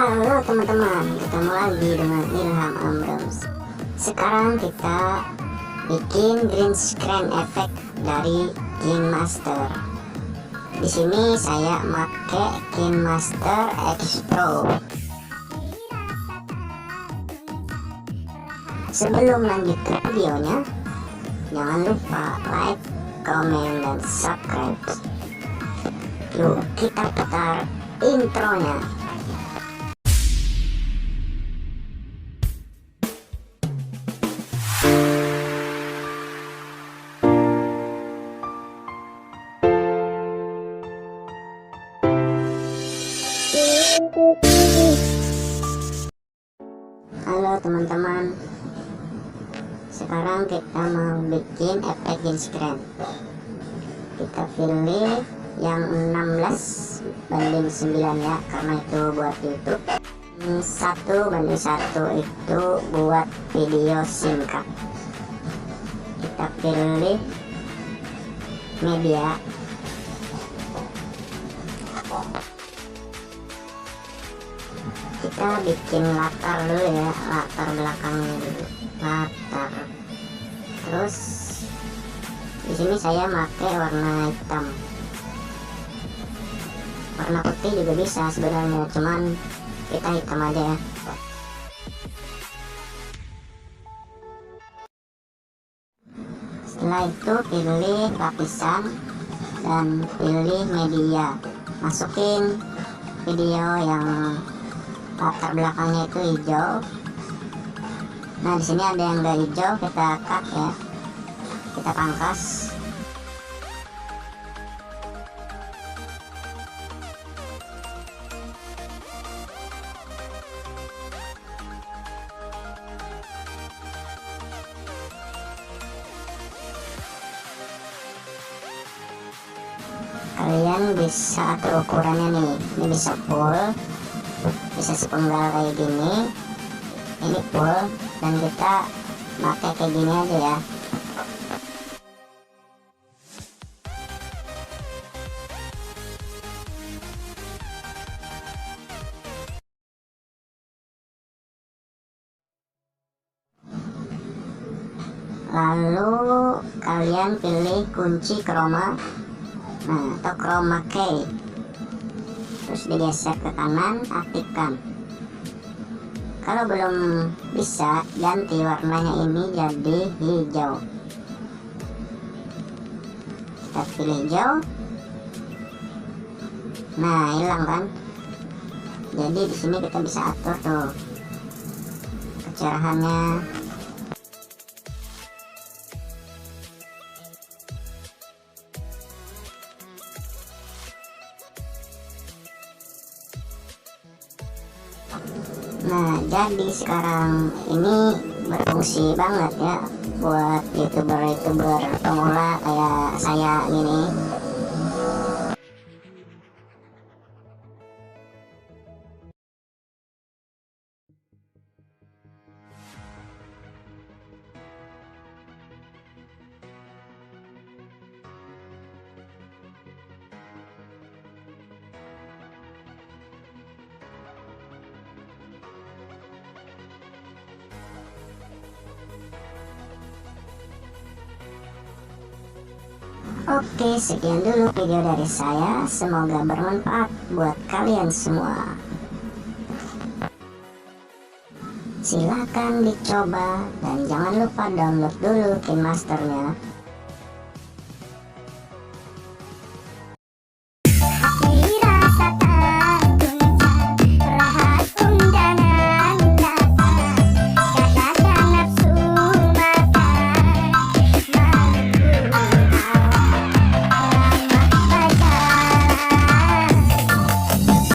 Halo teman-teman, ketemu lagi dengan iLham Ambreem. Sekarang kita bikin green screen efek dari KineMaster. Di sini saya pakai KineMaster X Pro. Sebelum lanjut ke videonya, jangan lupa like, comment, dan subscribe. Yuk kita putar intronya. Halo teman-teman, sekarang kita mau bikin efek greenscreen. Kita pilih yang 16:9 ya, karena itu buat YouTube. 1:1 itu buat video singkat. Kita pilih media. Kita bikin latar dulu ya, latar belakangnya dulu, latar. Terus di sini saya pakai warna hitam. Warna putih juga bisa sebenarnya, cuman kita hitam aja ya. Setelah itu pilih lapisan dan pilih media. Masukin video yang latar belakangnya itu hijau. Nah di sini ada yang enggak hijau, kita cut ya, kita pangkas. Kalian bisa atur ukurannya nih, ini bisa full, bisa sepenggal kayak gini, ini full, dan kita pakai kayak gini aja ya. Lalu kalian pilih kunci chroma, nah atau chroma key, terus digeser ke kanan, aktifkan. Kalau belum bisa, ganti warnanya ini jadi hijau. Kita pilih hijau. Nah hilang kan, jadi di sini kita bisa atur tuh kecerahannya. Nah jadi sekarang ini berfungsi banget ya buat youtuber pemula kayak saya gini. Oke, sekian dulu video dari saya. Semoga bermanfaat buat kalian semua. Silahkan dicoba dan jangan lupa download dulu KineMasternya.